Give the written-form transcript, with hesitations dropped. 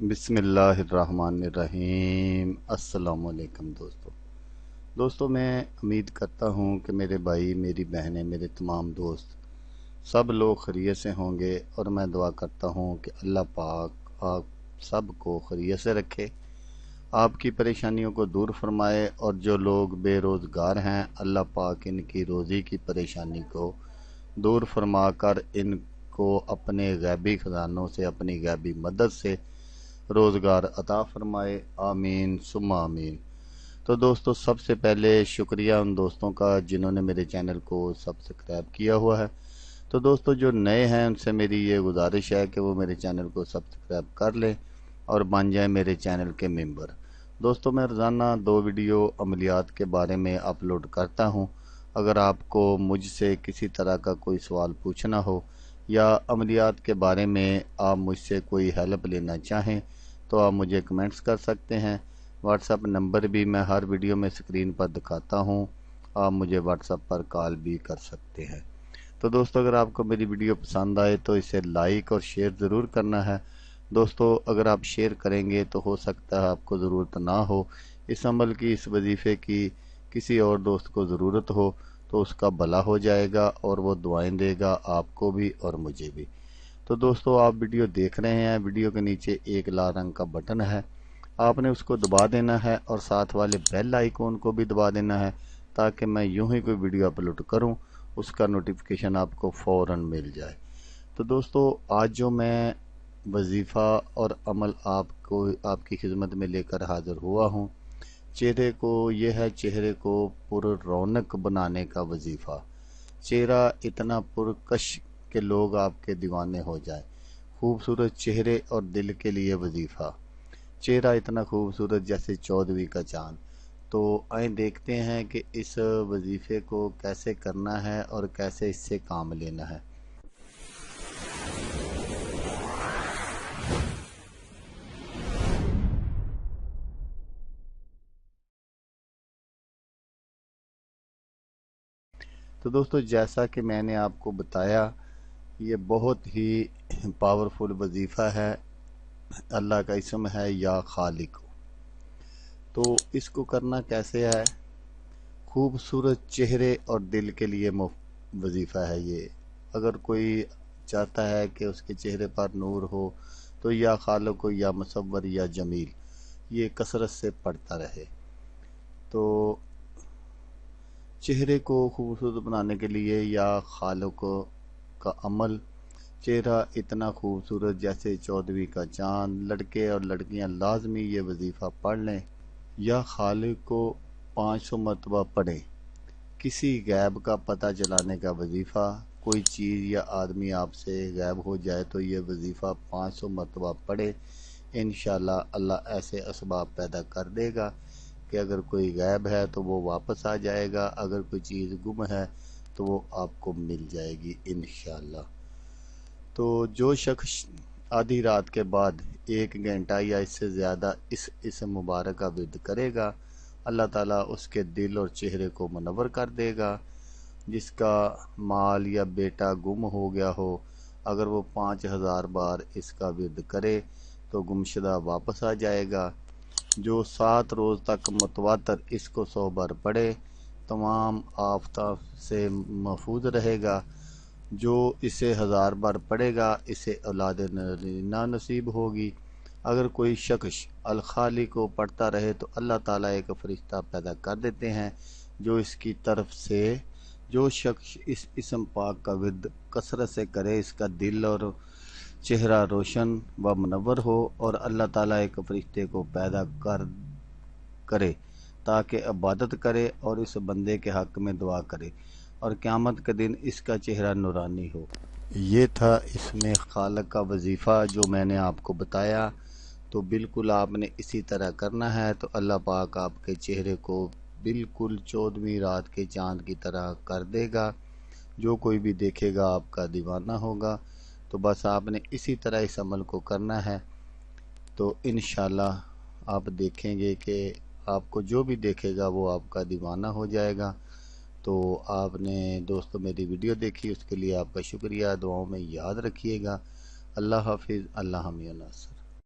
बिस्मिल्लाहिर्रहमानिर्रहीम। अस्सलाम वालेकुम दोस्तों, मैं उम्मीद करता हूँ कि मेरे भाई, मेरी बहनें, मेरे तमाम दोस्त सब लोग खैरियत से होंगे और मैं दुआ करता हूँ कि अल्लाह पाक आप सब को खैरियत से रखे, आपकी परेशानियों को दूर फरमाए। और जो लोग बेरोज़गार हैं, अल्लाह पाक इनकी रोज़ी की परेशानी को दूर फरमा कर इनको अपने गैबी ख़जानों से, अपनी गैबी मदद से रोज़गार अता फरमाए। आमीन सुम्मा आमीन। तो दोस्तों, सबसे पहले शुक्रिया उन दोस्तों का जिन्होंने मेरे चैनल को सब्सक्राइब किया हुआ है। तो दोस्तों, जो नए हैं उनसे मेरी ये गुजारिश है कि वो मेरे चैनल को सब्सक्राइब कर लें और बन जाएं मेरे चैनल के मेंबर। दोस्तों, मैं रोज़ाना 2 वीडियो अमलियात के बारे में अपलोड करता हूं। अगर आपको मुझसे किसी तरह का कोई सवाल पूछना हो या अमलियात के बारे में आप मुझसे कोई हेल्प लेना चाहें तो आप मुझे कमेंट्स कर सकते हैं। व्हाट्सएप नंबर भी मैं हर वीडियो में स्क्रीन पर दिखाता हूं, आप मुझे व्हाट्सएप पर कॉल भी कर सकते हैं। तो दोस्तों, अगर आपको मेरी वीडियो पसंद आए तो इसे लाइक और शेयर ज़रूर करना है। दोस्तों, अगर आप शेयर करेंगे तो हो सकता है आपको ज़रूरत ना हो इस अमल की, इस वजीफ़े की, किसी और दोस्त को ज़रूरत हो तो उसका भला हो जाएगा और वो दुआएं देगा आपको भी और मुझे भी। तो दोस्तों, आप वीडियो देख रहे हैं, वीडियो के नीचे एक लाल रंग का बटन है, आपने उसको दबा देना है और साथ वाले बेल आइकॉन को भी दबा देना है ताकि मैं यूं ही कोई वीडियो अपलोड करूं उसका नोटिफिकेशन आपको फ़ौरन मिल जाए। तो दोस्तों, आज जो मैं वजीफ़ा और अमल आपको आपकी खिदमत में लेकर हाज़िर हुआ हूं, चेहरे को पुर रौनक बनाने का वजीफ़ा। चेहरा इतना पुरकश कि लोग आपके दीवाने हो जाएं। खूबसूरत चेहरे और दिल के लिए वजीफ़ा। चेहरा इतना खूबसूरत जैसे 14वीं का चांद। तो आइए देखते हैं कि इस वजीफ़े को कैसे करना है और कैसे इससे काम लेना है। तो दोस्तों, जैसा कि मैंने आपको बताया, ये बहुत ही पावरफुल वजीफ़ा है। अल्लाह का इसम है या खालिक। तो इसको करना कैसे है? खूबसूरत चेहरे और दिल के लिए वजीफ़ा है ये। अगर कोई चाहता है कि उसके चेहरे पर नूर हो तो या खालिक या मुसव्वर या जमील, ये कसरत से पढ़ता रहे। तो चेहरे को खूबसूरत बनाने के लिए या खालिक का अमल। चेहरा इतना खूबसूरत जैसे 14वीं का चांद। लड़के और लड़कियां लाजमी ये वजीफ़ा पढ़ लें। या खालिक को 500 मरतबा पढ़ें। किसी गैब का पता चलाने का वजीफ़ा। कोई चीज़ या आदमी आपसे गैब हो जाए तो ये वजीफ़ा 500 मरतबा पढ़े। इंशाअल्लाह अल्लाह ऐसे असबाब पैदा कर देगा कि अगर कोई गैब है तो वो वापस आ जाएगा, अगर कोई चीज़ गुम है तो वो आपको मिल जाएगी इंशाअल्लाह। तो जो शख्स आधी रात के बाद 1 घंटा या इससे ज़्यादा इस मुबारक का विर्द करेगा, अल्लाह ताला उसके दिल और चेहरे को मुनव्वर कर देगा। जिसका माल या बेटा गुम हो गया हो, अगर वो 5000 बार इसका विर्द करे तो गुमशुदा वापस आ जाएगा। जो 7 रोज़ तक मुतवातर इसको 100 बार पढ़े, तमाम आफत से महफूज रहेगा। जो इसे 1000 बार पढ़ेगा, इसे औलाद नरीना नसीब होगी। अगर कोई शख्स अल खाली को पढ़ता रहे तो अल्लाह ताला एक फरिश्ता पैदा कर देते हैं जो इसकी तरफ से, जो शख्स इस इसम पाक का विर्द कसरत से करे, इसका दिल और चेहरा रोशन व मुनव्वर हो। और अल्लाह ताला एक फरिश्ते को पैदा करे ताकि इबादत करे और इस बंदे के हक में दुआ करे और क़यामत के दिन इसका चेहरा नूरानी हो। ये था इसमें खालिक का वजीफ़ा जो मैंने आपको बताया। तो बिल्कुल आपने इसी तरह करना है तो अल्लाह पाक आपके चेहरे को बिल्कुल 14वीं रात के चांद की तरह कर देगा। जो कोई भी देखेगा आपका दीवाना होगा। तो बस आपने इसी तरह इस अमल को करना है। तो इंशाल्लाह आप देखेंगे कि आपको जो भी देखेगा वो आपका दीवाना हो जाएगा। तो आपने दोस्तों मेरी वीडियो देखी, उसके लिए आपका शुक्रिया। दुआओं में याद रखिएगा। अल्लाह हाफिज़। अल्लाह हमिया नासर।